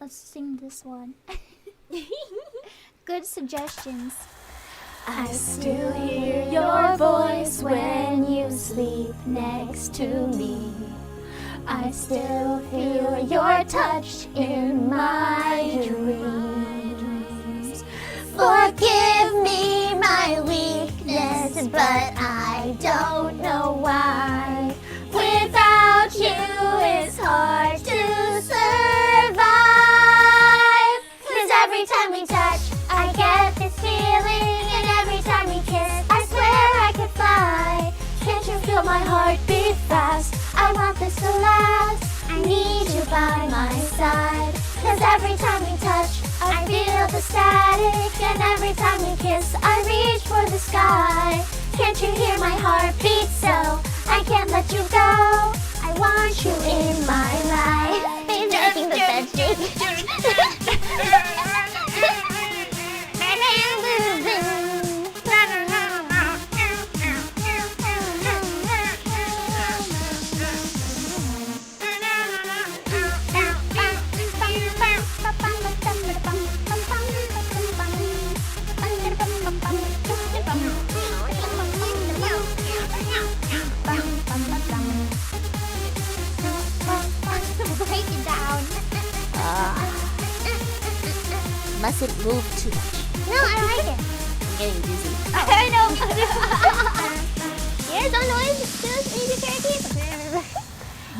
Let's sing this one. Good suggestions. I still hear your voice when you sleep next to me. I still feel your touch in my dreams. Forgive me my weakness, but I don't know why. Without you it's hard to survive. 'Cause every time we touch, I get this feeling. And every time we kiss, I swear I could fly. Can't you feel my heart beat fast? I want this to last. I need you by my side. 'Cause every time we touch, I feel the static. And every time we kiss, I reach for the sky. Can't you hear my heart beat so? I can't let you go. I want you in my life. He's making the bed shake. Break it down. Mustn't move too much. No, I like it. I'm getting dizzy. I know. Here's a noise. Just easy karaoke.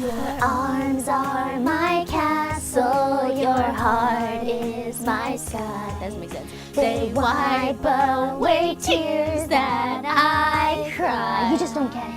Your arms are my castle. Your heart is my sky. That doesn't make sense. They wipe away tears that I cry. You just don't get it.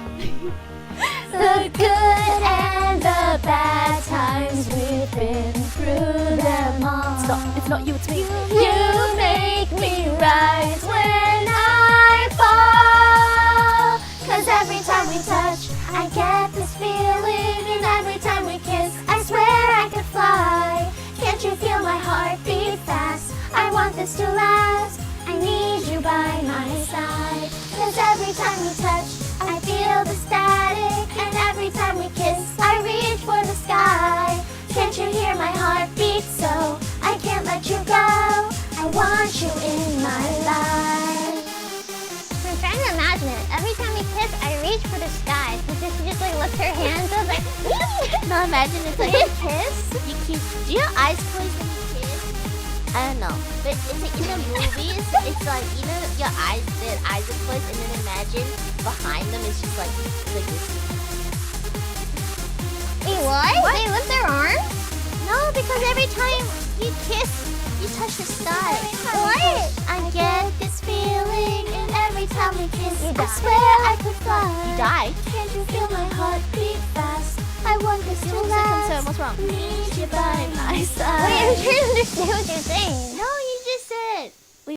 The good and the bad times, we've been through them all. It's not you, it's me. You make me rise when I fall. 'Cause every time we touch, I get this feeling. And every time we kiss, I swear I could fly. Can't you feel my heart beat fast? I want this to last. I need you by my side. 'Cause every time we touch, I feel the static. And every time we kiss, I reach for the sky. Can't you hear my heart beat so? I can't let you go. I want you in my life. I'm trying to imagine it. Every time we kiss, I reach for the sky. So she just like lifts her hands up like, No, imagine it's like you kiss? you keep. Do you have eyes closed when you kiss? I don't know, but it's like in the movies. It's like your eyes, their eyes are closed, and then imagine behind them it's just like this. Wait, what? They lift their arms? No, because every time you kiss, you touch the sky. What? I get this feeling, and every time we kiss, You I die. swear I could fly. You died? Can't you feel my heart beat fast? I want this to last. What's wrong? Need you by my side. Wait, I'm trying to understand what you're saying. No,